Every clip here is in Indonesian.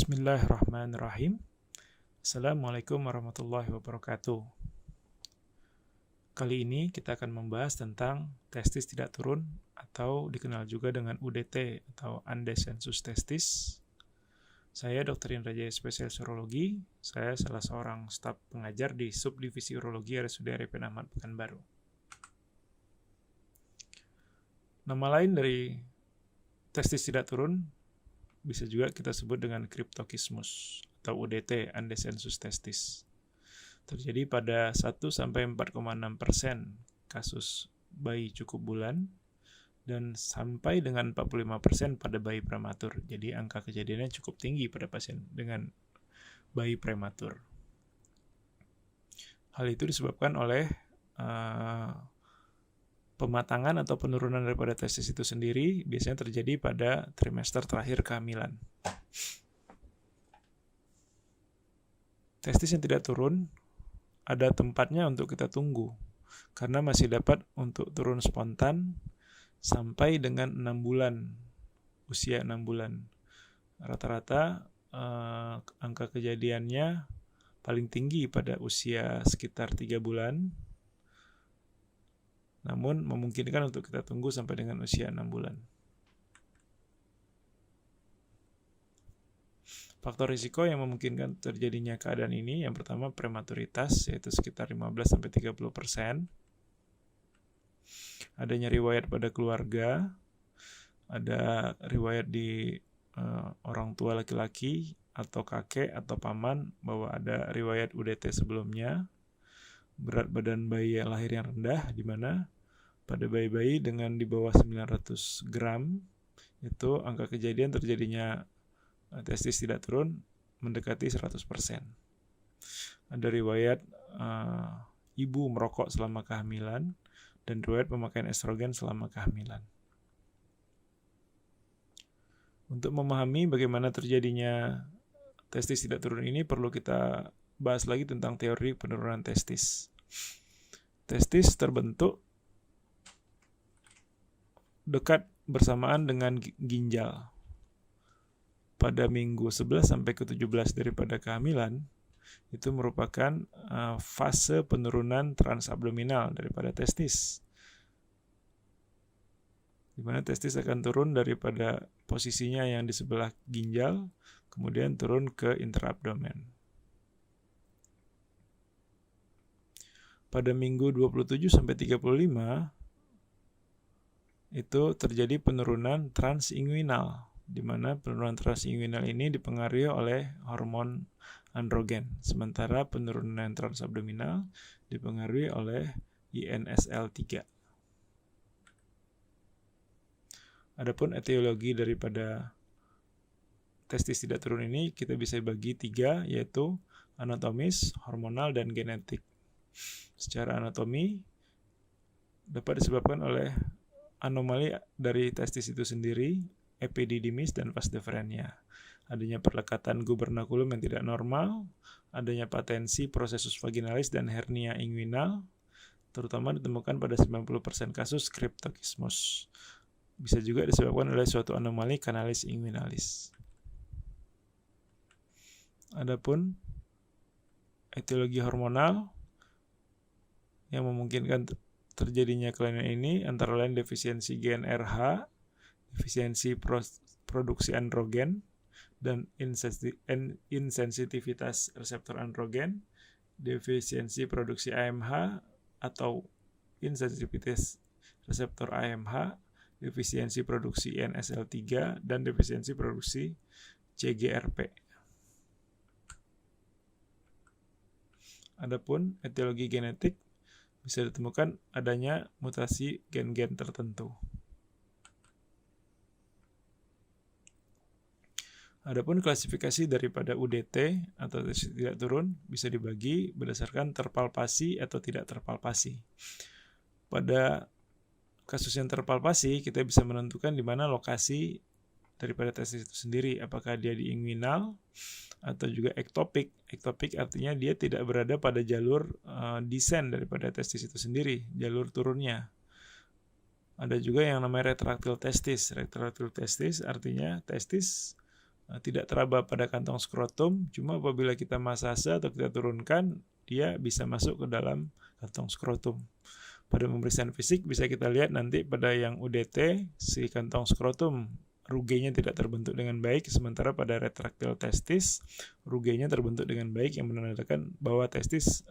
Bismillahirrahmanirrahim. Assalamualaikum warahmatullahi wabarakatuh. Kali ini kita akan membahas tentang testis tidak turun atau dikenal juga dengan UDT atau undescensus testis. Saya Dr. Indra Jaya, spesialis urologi. Saya salah seorang staf pengajar di Subdivisi Urologi RSUD Arifin Ahmad Pekanbaru. Nama lain dari testis tidak turun bisa juga kita sebut dengan cryptorchidismus atau UDT, undescensus testis. Terjadi pada 1-4,6% kasus bayi cukup bulan dan sampai dengan 45% pada bayi prematur. Jadi angka kejadiannya cukup tinggi pada pasien dengan bayi prematur. Hal itu disebabkan oleh pematangan atau penurunan daripada testis itu sendiri biasanya terjadi pada trimester terakhir kehamilan. Testis yang tidak turun ada tempatnya untuk kita tunggu karena masih dapat untuk turun spontan sampai dengan 6 bulan, usia 6 bulan. Rata-rata angka kejadiannya paling tinggi pada usia sekitar 3 bulan. Namun memungkinkan untuk kita tunggu sampai dengan usia 6 bulan. Faktor risiko yang memungkinkan terjadinya keadaan ini, yang pertama prematuritas, yaitu sekitar 15-30%. Adanya riwayat pada keluarga, ada riwayat di orang tua laki-laki atau kakek atau paman bahwa ada riwayat UDT sebelumnya. Berat badan bayi yang lahir yang rendah, di mana pada bayi-bayi dengan di bawah 900 gram itu angka kejadian terjadinya testis tidak turun mendekati 100%. Ada riwayat ibu merokok selama kehamilan dan riwayat pemakaian estrogen selama kehamilan. Untuk memahami bagaimana terjadinya testis tidak turun ini perlu kita bahas lagi tentang teori penurunan testis. Testis terbentuk dekat bersamaan dengan ginjal. Pada minggu 11 sampai ke 17 daripada kehamilan, itu merupakan fase penurunan transabdominal daripada testis. Di mana testis akan turun daripada posisinya yang di sebelah ginjal, kemudian turun ke interabdomen. Pada minggu 27 sampai 35 itu terjadi penurunan transinguinal, di mana penurunan transinguinal ini dipengaruhi oleh hormon androgen, sementara penurunan transabdominal dipengaruhi oleh INSL3. Adapun etiologi daripada testis tidak turun ini kita bisa bagi 3, yaitu anatomis, hormonal, dan genetik. Secara anatomi dapat disebabkan oleh anomali dari testis itu sendiri, epididymis dan vas deferens, adanya perlekatan gubernaculum yang tidak normal, adanya patensi processus vaginalis dan hernia inguinal, terutama ditemukan pada 90% kasus cryptorchidismus. Bisa juga disebabkan oleh suatu anomali canalis inguinalis. Adapun etiologi hormonal yang memungkinkan terjadinya kelainan ini antara lain defisiensi GnRH, defisiensi produksi androgen, dan insensitivitas reseptor androgen, defisiensi produksi AMH atau insensitivitas reseptor AMH, defisiensi produksi INSL3, dan defisiensi produksi CGRP. Adapun etiologi genetik bisa ditemukan adanya mutasi gen-gen tertentu. Adapun klasifikasi daripada UDT atau testis tidak turun bisa dibagi berdasarkan terpalpasi atau tidak terpalpasi. Pada kasus yang terpalpasi, kita bisa menentukan di mana lokasi daripada testis itu sendiri, apakah dia di inguinal atau juga ektopik. Ektopik artinya dia tidak berada pada jalur descent daripada testis itu sendiri, jalur turunnya. Ada juga yang namanya retraktil testis. Retraktil testis artinya testis tidak teraba pada kantong skrotum, cuma apabila kita masase atau kita turunkan, dia bisa masuk ke dalam kantong skrotum. Pada pemeriksaan fisik bisa kita lihat nanti pada yang UDT, si kantong skrotum rugenya tidak terbentuk dengan baik, sementara pada retraktil testis rugenya terbentuk dengan baik, yang menandakan bahwa testis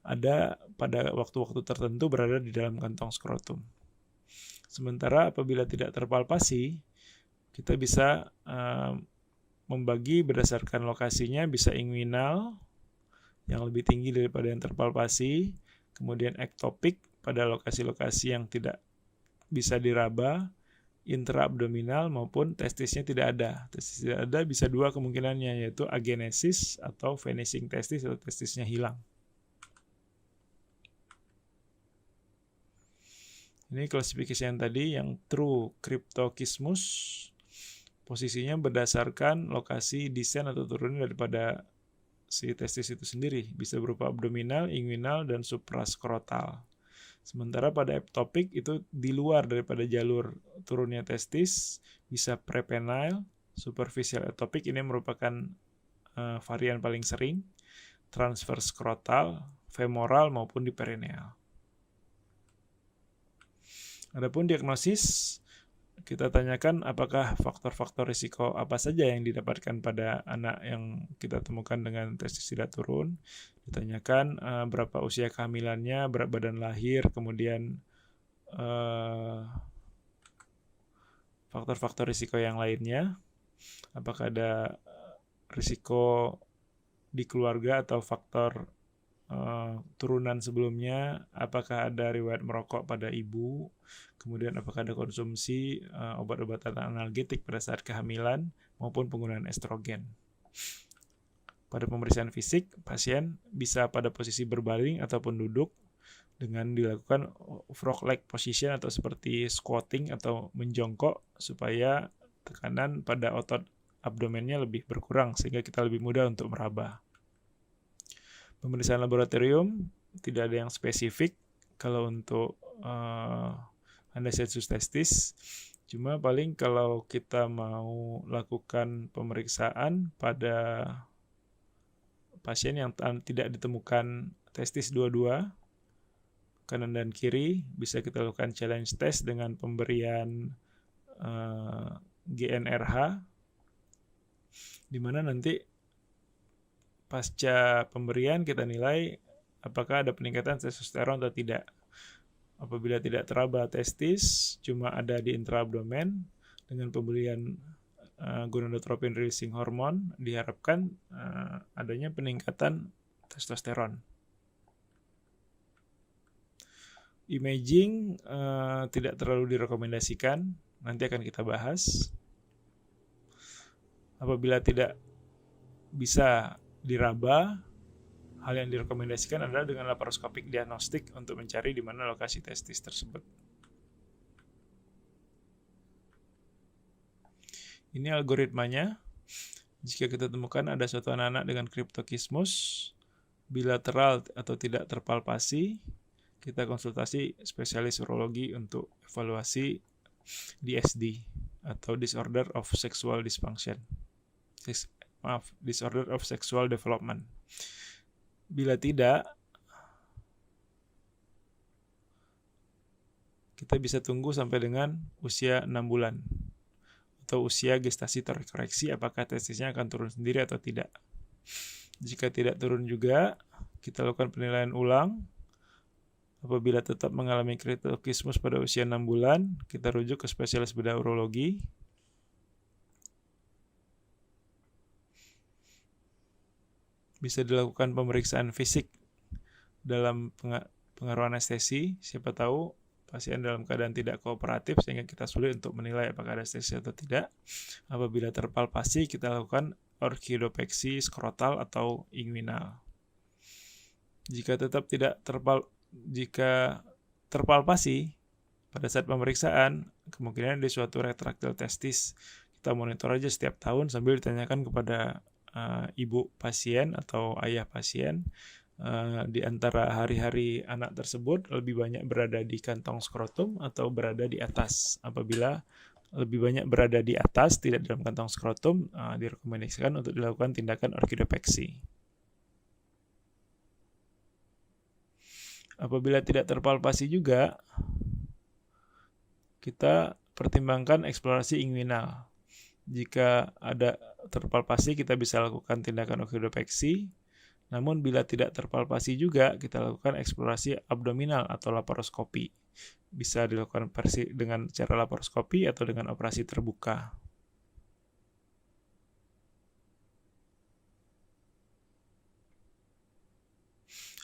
ada pada waktu-waktu tertentu berada di dalam kantong skrotum. Sementara apabila tidak terpalpasi, kita bisa membagi berdasarkan lokasinya, bisa inguinal yang lebih tinggi daripada yang terpalpasi, kemudian ektopik pada lokasi-lokasi yang tidak bisa diraba, intraabdominal maupun testisnya tidak ada. Testis tidak ada bisa dua kemungkinannya, yaitu agenesis atau vanishing testis atau testisnya hilang. Ini klasifikasi yang tadi, yang true cryptochismus, posisinya berdasarkan lokasi descent atau turunnya daripada si testis itu sendiri. Bisa berupa abdominal, inguinal, dan supraskrotal. Sementara pada ektopik itu di luar daripada jalur turunnya testis, bisa prepenile, superficial ektopik, ini merupakan varian paling sering, transverse skrotal, femoral maupun di perineal. Adapun diagnosis, kita tanyakan apakah faktor-faktor risiko apa saja yang didapatkan pada anak yang kita temukan dengan testis tidak turun. Ditanyakan berapa usia kehamilannya, berat badan lahir, kemudian faktor-faktor risiko yang lainnya. Apakah ada risiko di keluarga atau faktor turunan sebelumnya, apakah ada riwayat merokok pada ibu, kemudian apakah ada konsumsi obat-obatan analgetik pada saat kehamilan maupun penggunaan estrogen. Pada pemeriksaan fisik, pasien bisa pada posisi berbaring ataupun duduk dengan dilakukan frog leg position atau seperti squatting atau menjongkok supaya tekanan pada otot abdomennya lebih berkurang sehingga kita lebih mudah untuk meraba. Pemeriksaan laboratorium tidak ada yang spesifik kalau untuk anastomosis testis, cuma paling kalau kita mau lakukan pemeriksaan pada pasien yang tidak ditemukan testis dua-dua, kanan dan kiri, bisa kita lakukan challenge test dengan pemberian GnRH, di mana nanti pasca pemberian kita nilai apakah ada peningkatan testosteron atau tidak. Apabila tidak teraba testis, cuma ada di intraabdomen, dengan pemberian gonadotropin releasing hormone diharapkan adanya peningkatan testosteron. Imaging tidak terlalu direkomendasikan, nanti akan kita bahas. Apabila tidak bisa diraba, hal yang direkomendasikan adalah dengan laparoskopik diagnostik untuk mencari di mana lokasi testis tersebut. Ini algoritmanya. Jika kita temukan ada suatu anak dengan cryptochismus bilateral atau tidak terpalpasi, kita konsultasi spesialis urologi untuk evaluasi DSD atau disorder of sexual dysfunction. Disorder of sexual development. Bila tidak, kita bisa tunggu sampai dengan usia 6 bulan atau usia gestasi terkoreksi apakah testisnya akan turun sendiri atau tidak. Jika tidak turun juga, kita lakukan penilaian ulang. Apabila tetap mengalami cryptochismus pada usia 6 bulan, kita rujuk ke spesialis bedah urologi. Bisa dilakukan pemeriksaan fisik dalam pengaruh anestesi. Siapa tahu pasien dalam keadaan tidak kooperatif sehingga kita sulit untuk menilai apakah ada anestesi atau tidak. Apabila terpalpasi, kita lakukan orchidopeksi skrotal atau inguinal. Jika tetap tidak terpalpasi pada saat pemeriksaan, kemungkinan di suatu retraktil testis. Kita monitor aja setiap tahun sambil ditanyakan kepada ibu pasien atau ayah pasien di antara hari-hari anak tersebut lebih banyak berada di kantong skrotum atau berada di atas. Apabila lebih banyak berada di atas, tidak dalam kantong skrotum, direkomendasikan untuk dilakukan tindakan orkidopeksi. Apabila tidak terpalpasi juga, kita pertimbangkan eksplorasi inguinal. Jika ada terpalpasi, kita bisa lakukan tindakan orkidopeksi. Namun bila tidak terpalpasi juga, kita lakukan eksplorasi abdominal atau laparoskopi. Bisa dilakukan dengan cara laparoskopi atau dengan operasi terbuka.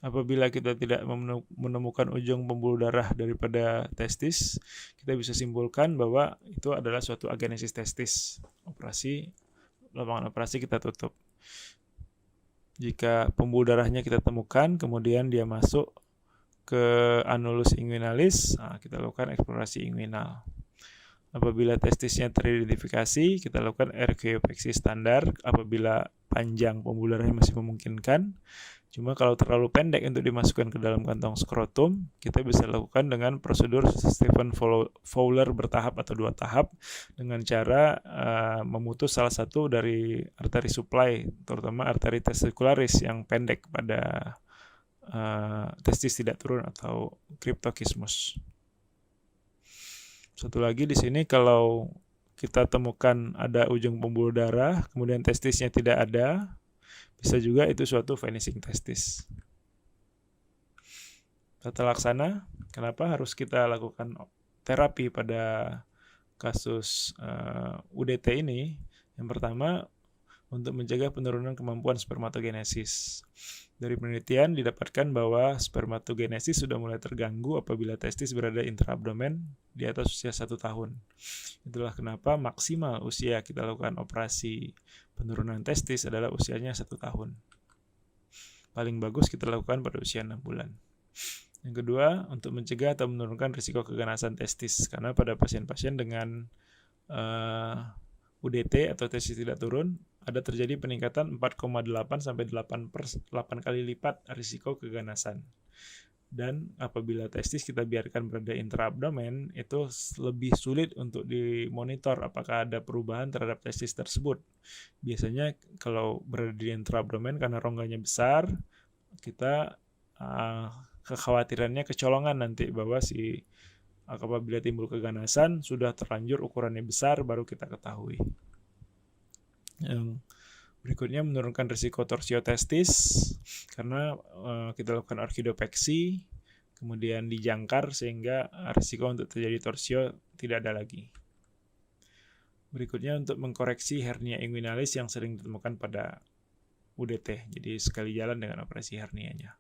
Apabila kita tidak menemukan ujung pembuluh darah daripada testis, kita bisa simpulkan bahwa itu adalah suatu agenesis testis. Lapangan operasi kita tutup. Jika pembuluh darahnya kita temukan, kemudian dia masuk ke anulus inguinalis, kita lakukan eksplorasi inguinal. Apabila testisnya teridentifikasi, kita lakukan archaeopexy standar apabila panjang pembuluh darahnya masih memungkinkan. Cuma kalau terlalu pendek untuk dimasukkan ke dalam kantong skrotum, kita bisa lakukan dengan prosedur Stephen Fowler bertahap atau 2 tahap dengan cara memutus salah satu dari arteri supply, terutama arteri testicularis yang pendek pada testis tidak turun atau cryptorchizmus. Satu lagi di sini, kalau kita temukan ada ujung pembuluh darah, kemudian testisnya tidak ada, bisa juga itu suatu vanishing testis. Tata laksana, kenapa harus kita lakukan terapi pada kasus UDT ini? Yang pertama, untuk mencegah penurunan kemampuan spermatogenesis. Dari penelitian didapatkan bahwa spermatogenesis sudah mulai terganggu apabila testis berada intraabdomen di atas usia 1 tahun. Itulah kenapa maksimal usia kita lakukan operasi penurunan testis adalah usianya 1 tahun. Paling bagus kita lakukan pada usia 6 bulan. Yang kedua, untuk mencegah atau menurunkan risiko keganasan testis. Karena pada pasien-pasien dengan UDT atau testis tidak turun, ada terjadi peningkatan 4,8 sampai 8 kali lipat risiko keganasan. Dan apabila testis kita biarkan berada intraabdomen, itu lebih sulit untuk dimonitor apakah ada perubahan terhadap testis tersebut. Biasanya kalau berada di intraabdomen karena rongganya besar, kita kekhawatirannya kecolongan nanti bahwa apabila timbul keganasan sudah terlanjur ukurannya besar, baru kita ketahui. Yang berikutnya, menurunkan risiko torsio testis karena kita lakukan orkidopeksi, kemudian dijangkar sehingga risiko untuk terjadi torsio tidak ada lagi. Berikutnya, untuk mengkoreksi hernia inguinalis yang sering ditemukan pada UDT, jadi sekali jalan dengan operasi hernianya.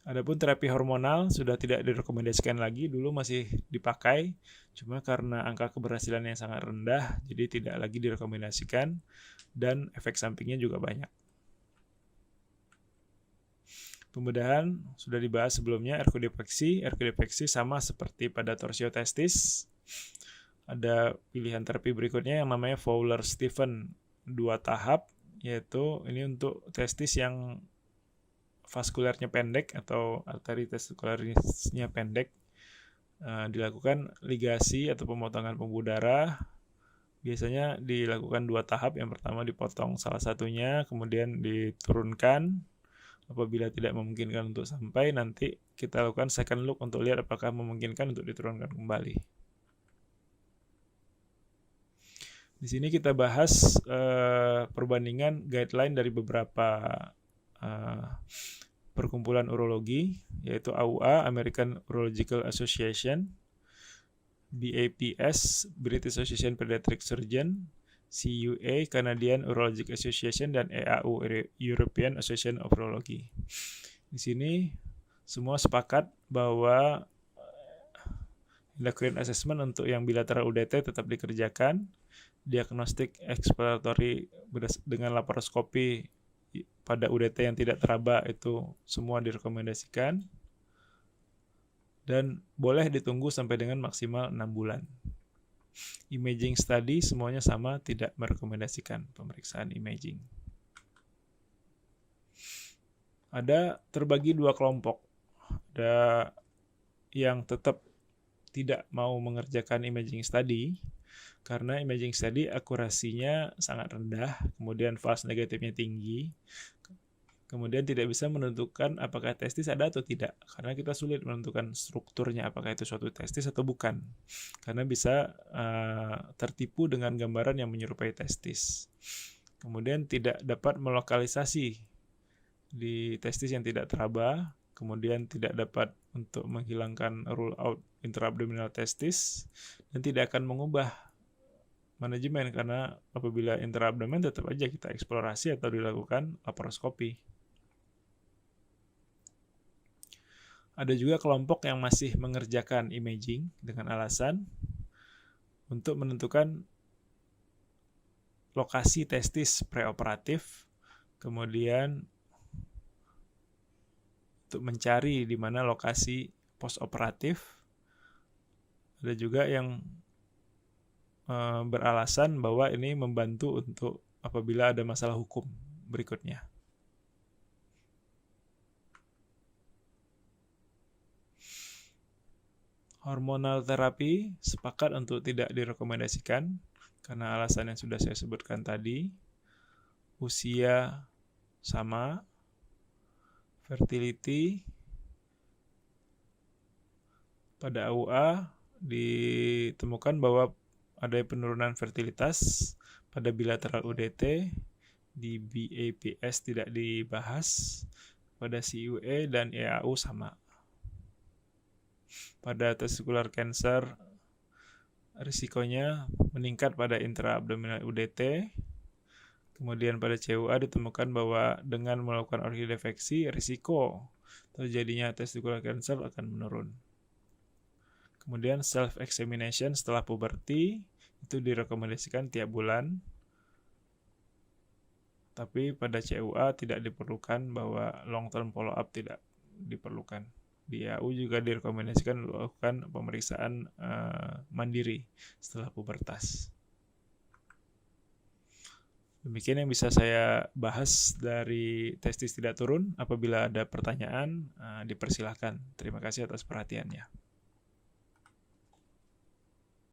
Adapun terapi hormonal sudah tidak direkomendasikan lagi, dulu masih dipakai, cuma karena angka keberhasilannya sangat rendah, jadi tidak lagi direkomendasikan, dan efek sampingnya juga banyak. Pembedahan sudah dibahas sebelumnya, archaeopexy sama seperti pada torsio testis. Ada pilihan terapi berikutnya yang namanya Fowler-Stephen 2 tahap, yaitu ini untuk testis yang vaskulernya pendek atau arteri testikularisnya pendek. Dilakukan ligasi atau pemotongan pembuluh darah. Biasanya dilakukan 2 tahap. Yang pertama dipotong salah satunya, kemudian diturunkan. Apabila tidak memungkinkan untuk sampai, nanti kita lakukan second look untuk lihat apakah memungkinkan untuk diturunkan kembali. Di sini kita bahas perbandingan guideline dari beberapa perkumpulan urologi, yaitu AUA, American Urological Association, BAPS, British Association Pediatric Surgeon, CUA, Canadian Urologic Association, dan EAU, European Association of Urology. Di sini semua sepakat bahwa endocrine assessment untuk yang bilateral UDT tetap dikerjakan, diagnostik eksploratory dengan laparoskopi pada UDT yang tidak teraba itu semua direkomendasikan, dan boleh ditunggu sampai dengan maksimal 6 bulan. Imaging study semuanya sama, tidak merekomendasikan pemeriksaan imaging. Ada terbagi 2 kelompok. Ada yang tetap tidak mau mengerjakan imaging study karena imaging study akurasinya sangat rendah, kemudian false negatifnya tinggi, kemudian tidak bisa menentukan apakah testis ada atau tidak, karena kita sulit menentukan strukturnya apakah itu suatu testis atau bukan, karena bisa tertipu dengan gambaran yang menyerupai testis. Kemudian tidak dapat melokalisasi di testis yang tidak teraba, kemudian tidak dapat untuk menghilangkan rule out intraabdominal testis, dan tidak akan mengubah manajemen karena apabila intraabdomen tetap aja kita eksplorasi atau dilakukan laparoskopi. Ada juga kelompok yang masih mengerjakan imaging dengan alasan untuk menentukan lokasi testis preoperatif, kemudian untuk mencari di mana lokasi postoperatif. Ada juga yang beralasan bahwa ini membantu untuk apabila ada masalah hukum berikutnya. Hormonal terapi sepakat untuk tidak direkomendasikan karena alasan yang sudah saya sebutkan tadi. Usia sama, fertility pada AUA ditemukan bahwa ada penurunan fertilitas pada bilateral UDT, di BAPS tidak dibahas, pada CUE dan EAU sama. Pada testicular cancer, risikonya meningkat pada intraabdominal UDT. Kemudian pada CUA ditemukan bahwa dengan melakukan orkidefeksi, risiko terjadinya testicular cancer akan menurun. Kemudian self-examination setelah puberti itu direkomendasikan tiap bulan. Tapi pada CUA tidak diperlukan, bahwa long term follow up tidak diperlukan. Di AU juga direkomendasikan melakukan pemeriksaan mandiri setelah pubertas. Demikian yang bisa saya bahas dari testis tidak turun. Apabila ada pertanyaan, dipersilahkan. Terima kasih atas perhatiannya.